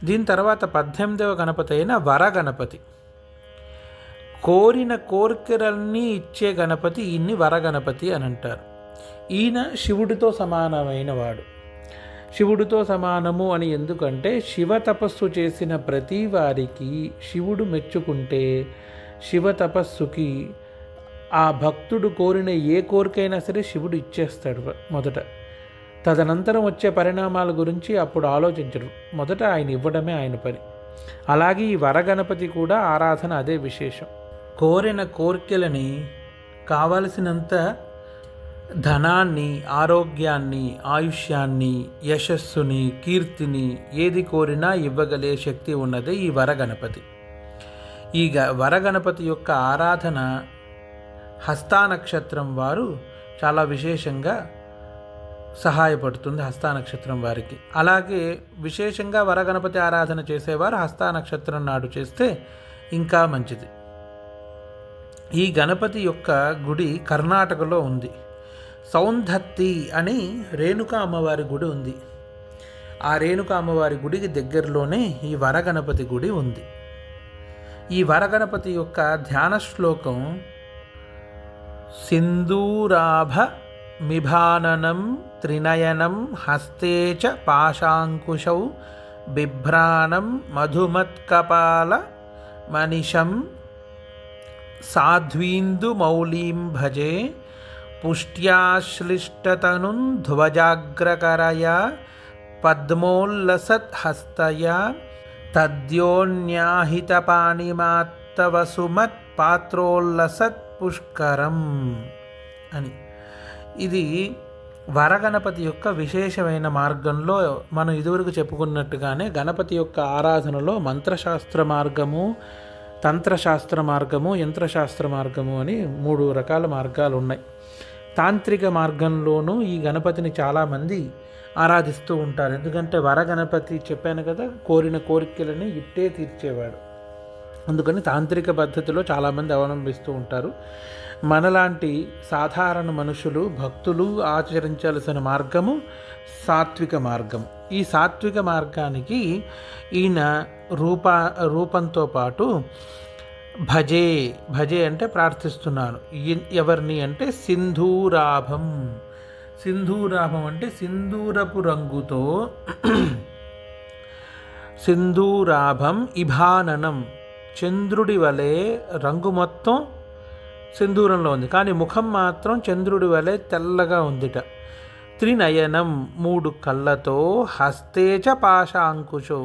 దీని తర్వాత 18వ గణపతి అయిన వరగణపతి. కోరిన కోరికలన్నీ ఇచ్చే గణపతి, ఈయన్ని వరగణపతి అని అంటారు. ఈయన శివుడితో సమానమైన వాడు. శివుడితో సమానము అని ఎందుకంటే శివ తపస్సు చేసిన ప్రతి వారికి శివుడు మెచ్చుకుంటే శివ తపస్సుకి ఆ భక్తుడు కోరిన ఏ కోరికైనా సరే శివుడు ఇచ్చేస్తాడు మొదట. తదనంతరం వచ్చే పరిణామాల గురించి అప్పుడు ఆలోచించరు, మొదట ఆయన ఇవ్వడమే ఆయన పని. అలాగే ఈ వరగణపతి కూడా ఆరాధన అదే విశేషం. కోరిన కోరికలని, కావలసినంత ధనాన్ని, ఆరోగ్యాన్ని, ఆయుష్యాన్ని, యశస్సుని, కీర్తిని ఏది కోరినా ఇవ్వగలే శక్తి ఉన్నదే ఈ వరగణపతి. ఈ వరగణపతి యొక్క ఆరాధన హస్తానక్షత్రం వారు చాలా విశేషంగా సహాయపడుతుంది, హస్తానక్షత్రం వారికి. అలాగే విశేషంగా వరగణపతి ఆరాధన చేసేవారు హస్తానక్షత్రం నాడు చేస్తే ఇంకా మంచిది. ఈ గణపతి యొక్క గుడి కర్ణాటకలో ఉంది. సౌంధత్తి అని రేణుకా అమ్మవారి గుడి ఉంది. ఆ రేణుకా అమ్మవారి గుడికి దగ్గరలోనే ఈ వరగణపతి గుడి ఉంది. ఈ వరగణపతి యొక్క ధ్యాన శ్లోకం సింధూరాభ మిభాననం త్రినయనం హస్తే చ పాశాంకుశౌ బిభ్రాణం మధుమత్కపాల మనిషం సాధ్వీందు మౌళీం భజే పుష్ట్యాశ్లిష్టతనుం ధ్వజాగ్రకరయా పద్మోల్లసత్ హస్తయా తద్యోన్యాహితపాణిమాత్తవసుమత్ పాత్రోల్లసత్ పుష్కరం అని. ఇది వరగణపతి యొక్క విశేషమైన మార్గంలో మనం ఇదివరకు చెప్పుకున్నట్టుగానే గణపతి యొక్క ఆరాధనలో మంత్రశాస్త్ర మార్గము, తంత్రశాస్త్ర మార్గము, యంత్రశాస్త్ర మార్గము అని 3 రకాల మార్గాలు ఉన్నాయి. తాంత్రిక మార్గంలోనూ ఈ గణపతిని చాలామంది ఆరాధిస్తూ ఉంటారు. ఎందుకంటే వరగణపతి చెప్పాను కదా, కోరిన కోరికలని ఇట్టే తీర్చేవాడు. అందుకని తాంత్రిక పద్ధతిలో చాలామంది అవలంబిస్తూ ఉంటారు. మనలాంటి సాధారణ మనుషులు, భక్తులు ఆచరించాల్సిన మార్గము సాత్విక మార్గం. ఈ సాత్విక మార్గానికి ఈయన రూపంతో పాటు భజే, భజే అంటే ప్రార్థిస్తున్నాను. ఎవరిని అంటే సింధూరాభం. సింధూరాభం అంటే సింధూరపు రంగుతో, సింధూరాభం ఇభాననం, చంద్రుడి వలె రంగు మొత్తం సింధూరంలో ఉంది, కానీ ముఖం మాత్రం చంద్రుడి వలె తెల్లగా ఉందిట. త్రినయనం 3 కళ్ళతో, హస్తేచ పాశాంకుశో